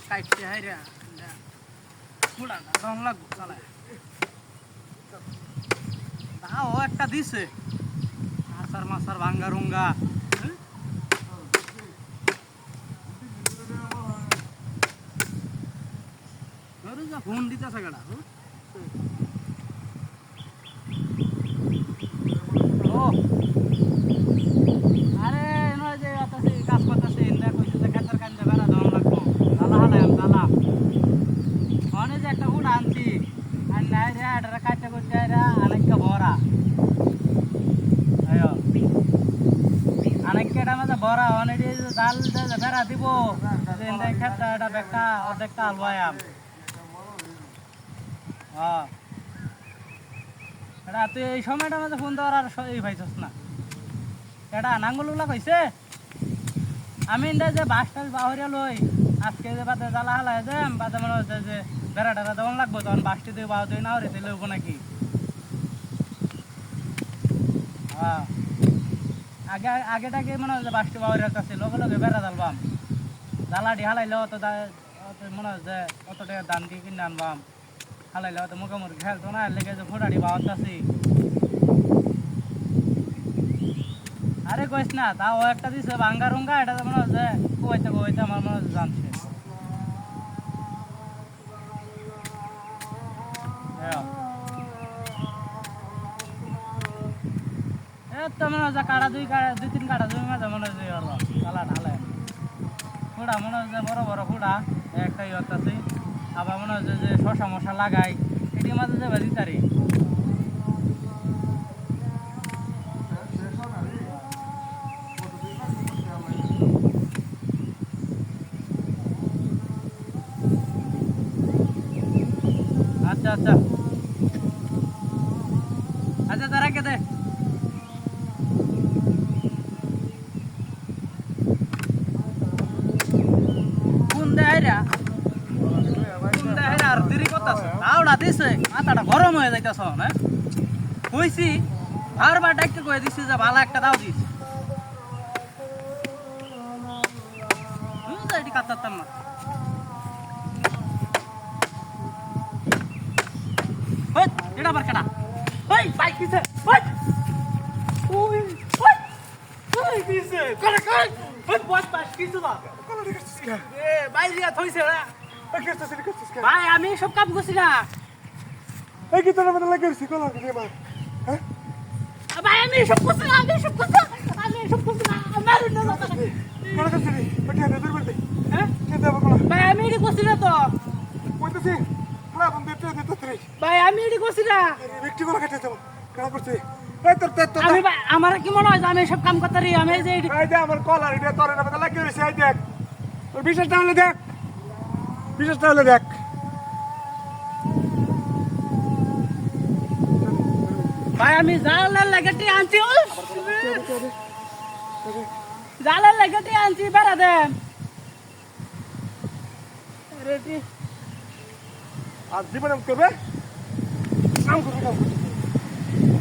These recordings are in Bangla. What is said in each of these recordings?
কাটতে হয় রে পুরা রং লাগবো চালায় ও একটা দিছে আসার মাসার ভাঙ্গা রুঙ্গা ফোন দিতেছে গাড়া ও আরে নয় যে কাজ করতেছে ইন্দা কইছে যে খেতের কান্দে বেড়া দেওয়া লাগবো জ্বালা হালাম জ্বালা অনেক যে একটা হুড আনছি আর নাই রে এটা কাটতে করতে অনেকটা ভরা অনেকটা মাঝে ভরা অনেক জাল বেড়া দিব খেতে এটা বেগটা অর্ধেকটা আলবায়াম হ্যাঁ এটা তুই এই সময়টা মাঝে ফোন দেওয়ার আর এই পাইছস না এটা নাঙ্গলগুলা কইছে আমি যে বাস টাস বাহরিয়া লই আজকে যে বাদে জ্বালা হালাই যে বাদে মনে হচ্ছে যে বেড়া টেরা দেওয়ান লাগবো তখন বাসটি দিয়ে বাহ দিয়ে না হরে তাহলে হবো নাকি হ্যাঁ আগেটাকে মনে হয় যে বাসটি বাহরিয়ার কাছে লগে লগে বেড়া জ্বালবাম জ্বালাটি হালাইলে অত মনে হয় যে অত টাকা দাম দিয়ে কিনে আনবাম হালাইলে অত মুখোমুখি খেলতো না লেগে যে ফোটাটি বাহর কাছে আরে কইস না তাও একটা দিছে ভাঙ্গা রুঙ্গা এটা মনে হচ্ছে কুয়াইতে আমার মনে হচ্ছে জানছে তো মনে হচ্ছে কাটা দুই তিন কাটা দুই মাঝে মনে হচ্ছে চালা ঢালে ফুড়া মনে হচ্ছে বড় বড় ফুড়া একটা ইয়ত আছে আবার মনে হচ্ছে যে শশা মশা লাগাই এটির মাঝে যাবে দিতারি আচ্ছা আচ্ছা আচ্ছা তারা কে দে কোন দেয়রা আর দেরি করতেছে আওড়া দিছে মাথাটা গরম হয়ে যাইতেছ না কইছি বারবার ডাকতে কয়ে দিছি যে ভালো একটা দাও দিস এটি কাতারতাম না এটা আবার কেনা ওই বাইক দিছে ওই ওই ওই দিছে করে কই ওই বস পাস কিছু না কোন দিছিস কে এ বাইরিয়া থইছে না ভাই আমি সব কাম করছি না এই কি তোর মধ্যে লাগিয়েছিস কোন লাগে মা হ্যাঁ ভাই আমি সব করছি না মারুন না কোন করছিস ওটা নজর বলতে হ্যাঁ কে দেব কোন ভাই আমি এডি করছি না তো কইতেছি হ্যাঁ বন্ধু দিতে তুই ভাই আমি এডি করছি না ব্যক্তি কোন কাটতে যাব কেন করছিস এই তোর আমি ভাই আমার কি মনে হয় আমি সব কাম করতে রি আমি যে এই দে আমার কলার এটা তোর মধ্যে লাগিয়েছিস এই দেখ তোর বিশেষটা হলে দেখ ভাই আমি জালার লাগাটি আনছি জালার লাগাটি আনছি বেড়া দেন রেডি আজ জীবন করবে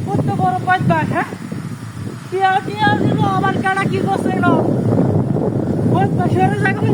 কত বড় বদমাশ হ্যাঁ টিয়া দিব আমার কাটা কি করছে না বদমাশ হয়ে যাবে